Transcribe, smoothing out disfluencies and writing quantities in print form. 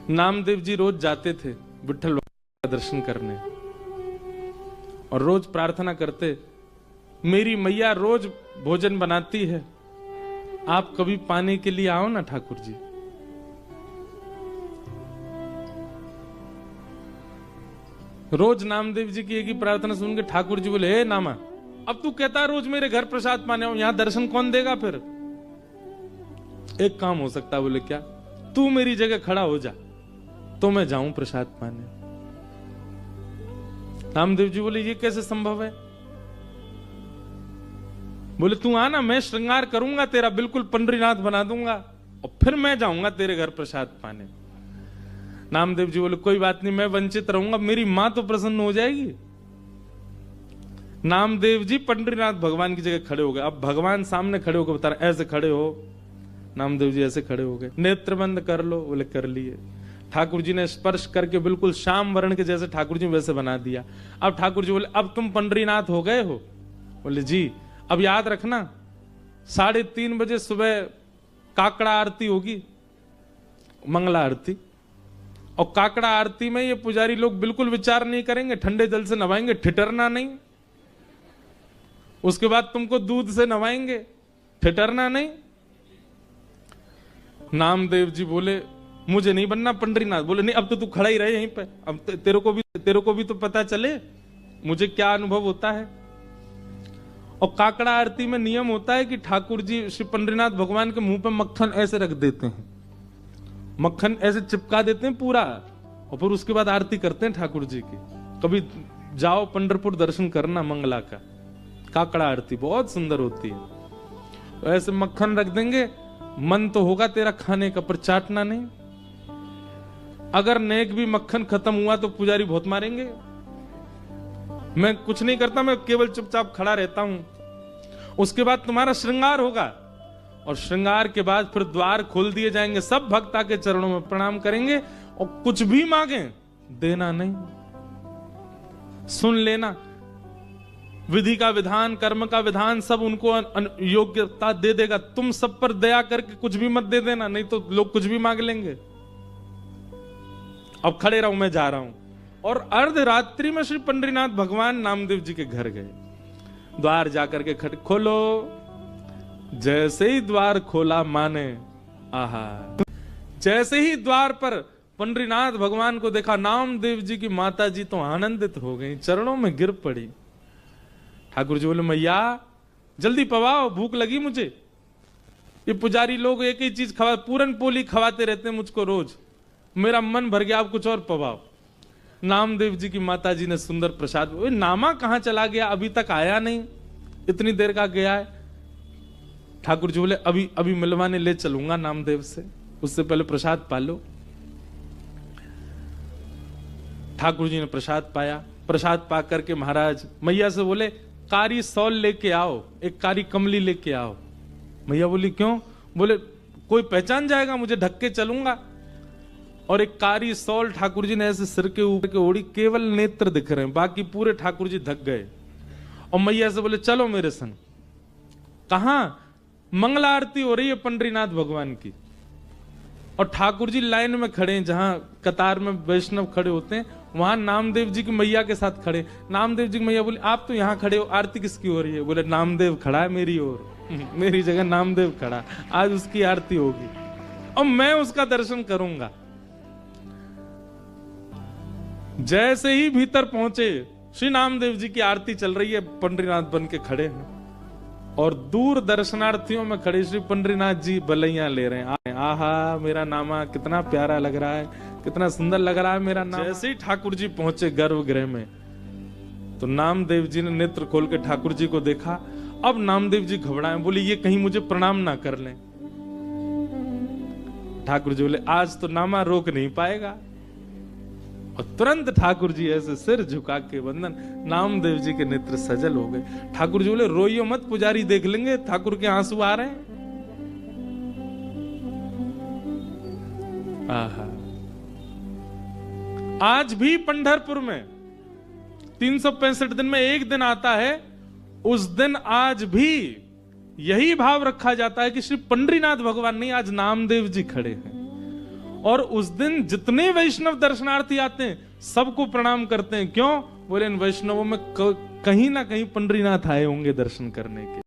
नामदेव जी रोज जाते थे विठ्ठल का दर्शन करने और रोज प्रार्थना करते, मेरी मैया रोज भोजन बनाती है, आप कभी पाने के लिए आओ ना ठाकुर जी। रोज नामदेव जी की एक ही प्रार्थना सुन के ठाकुर जी बोले, हे नामा, अब तू कहता रोज मेरे घर प्रसाद पाने आओ, यहां दर्शन कौन देगा फिर? एक काम हो सकता, बोले क्या? तू मेरी जगह खड़ा हो जा तो मैं जाऊं प्रसाद पाने। नामदेव जी बोले, ये कैसे संभव है? बोले तू आना, मैं श्रृंगार करूंगा तेरा, बिल्कुल पंडरीनाथ बना दूंगा और फिर मैं जाऊंगा तेरे घर प्रसाद पाने। नामदेव जी बोले, कोई बात नहीं, मैं वंचित रहूंगा, मेरी मां तो प्रसन्न हो जाएगी। नामदेव जी पंडरीनाथ भगवान की जगह खड़े हो गए। अब भगवान सामने खड़े होकर बता रहे, ऐसे खड़े हो। नामदेव जी ऐसे खड़े हो गए। नेत्र बंद कर लो, बोले कर लिए। ठाकुर जी ने स्पर्श करके बिल्कुल श्याम वर्ण के जैसे ठाकुर जी वैसे बना दिया। अब ठाकुर जी बोले, अब तुम पंडरीनाथ हो गए हो? बोले जी। अब याद रखना 3:30 बजे सुबह काकड़ा आरती होगी, मंगला आरती। और काकड़ा आरती में ये पुजारी लोग बिल्कुल विचार नहीं करेंगे, ठंडे जल से नवाएंगे, ठिठरना नहीं। उसके बाद तुमको दूध से नवाएंगे, ठिठरना नहीं। नामदेव जी बोले, मुझे नहीं बनना पंडरीनाथ। बोले नहीं, अब तो तू खड़ा ही रहे यहीं पे, अब तेरे को भी तो पता चले मुझे क्या अनुभव होता है। और काकड़ा आरती में नियम होता है कि ठाकुर जी श्री पंडरीनाथ भगवान के मुंह पे मक्खन ऐसे रख देते हैं, मक्खन ऐसे चिपका देते हैं पूरा, और फिर उसके बाद आरती करते हैं ठाकुर जी की। कभी जाओ पंढरपुर दर्शन करना मंगला का, काकड़ा आरती बहुत सुंदर होती है। तो ऐसे मक्खन रख देंगे, मन तो होगा तेरा खाने का पर चाटना नहीं। अगर नेक भी मक्खन खत्म हुआ तो पुजारी बहुत मारेंगे। मैं कुछ नहीं करता, मैं केवल चुपचाप खड़ा रहता हूं। उसके बाद तुम्हारा श्रृंगार होगा और श्रृंगार के बाद फिर द्वार खोल दिए जाएंगे, सब भक्त आके चरणों में प्रणाम करेंगे और कुछ भी मांगे देना नहीं, सुन लेना। विधि का विधान, कर्म का विधान सब उनको योग्यता दे देगा। तुम सब पर दया करके कुछ भी मत दे देना, नहीं तो लोग कुछ भी मांग लेंगे। अब खड़े रहो, मैं जा रहा हूं। और अर्धरात्रि में श्री पंडरीनाथ भगवान नामदेव जी के घर गए। द्वार जाकर के खट खोलो, जैसे ही द्वार खोला माने, आहा, जैसे ही द्वार पर पंडरीनाथ भगवान को देखा, नामदेव जी की माता जी तो आनंदित हो गई, चरणों में गिर पड़ी। ठाकुर जी बोले, मैया जल्दी पवाओ, भूख लगी मुझे। ये पुजारी लोग एक ही चीज खवा, पूरन पोली खवाते रहते हैं मुझको रोज, मेरा मन भर गया, आप कुछ और पवाओ। नामदेव जी की माता जी ने सुंदर प्रसाद। नामा कहां चला गया, अभी तक आया नहीं, इतनी देर का गया है। ठाकुर जी बोले, अभी अभी मिलवाने ले चलूंगा नामदेव से, उससे पहले प्रसाद पा लो। ठाकुर जी ने प्रसाद पाया। प्रसाद पा करके महाराज मैया से बोले, कारी सौल लेके आओ, एक कारी कमली लेके आओ। मैया बोली, क्यों? बोले, कोई पहचान जाएगा, मुझे ढक के चलूंगा। और एक कारी सौल ठाकुर जी ने ऐसे सिर के ऊपर के ओढ़ी, केवल नेत्र दिख रहे हैं, बाकी पूरे ठाकुर जी ढक गए। और मैया से बोले, चलो मेरे संग। कहां? मंगला आरती हो रही है पंडरीनाथ भगवान की, और ठाकुर जी लाइन में खड़े हैं, जहां कतार में वैष्णव खड़े होते हैं, वहां नामदेव जी की मैया के साथ खड़े। नामदेव जी की मैया बोली, आप तो यहां खड़े हो, आरती किसकी हो रही है? बोले, नामदेव खड़ा है मेरी ओर, मेरी जगह नामदेव खड़ा, आज उसकी आरती होगी और मैं उसका दर्शन करूंगा। जैसे ही भीतर पहुंचे, श्री नामदेव जी की आरती चल रही है, पंडरीनाथ बन के खड़े हैं और दूर दर्शनार्थियों में खड़े श्री पंडरीनाथ जी बलैया ले रहे हैं। आहा, मेरा नामा कितना प्यारा लग रहा है, कितना सुंदर लग रहा है मेरा नाम। जैसे ही ठाकुर जी पहुंचे गर्भगृह में, तो नामदेव जी ने नेत्र खोल के ठाकुर जी को देखा। अब नामदेव जी घबराए, बोले, ये कहीं मुझे प्रणाम ना कर लें। ठाकुर जी बोले, आज तो नामा रोक नहीं पाएगा। और तुरंत ठाकुर जी ऐसे सिर झुका के वंदन, नामदेव जी के नेत्र सजल हो गए। ठाकुर जी बोले, रोइयो मत, पुजारी देख लेंगे, ठाकुर के आंसू आ रहे हैं। आहा, आज भी पंढरपुर में 365 दिन में एक दिन आता है, उस दिन आज भी यही भाव रखा जाता है कि श्री पंडरीनाथ भगवान नहीं, आज नामदेव जी खड़े हैं। और उस दिन जितने वैष्णव दर्शनार्थी आते हैं सबको प्रणाम करते हैं। क्यों? बोले इन वैष्णवों में कहीं ना कहीं पंडरीनाथ आए होंगे दर्शन करने के।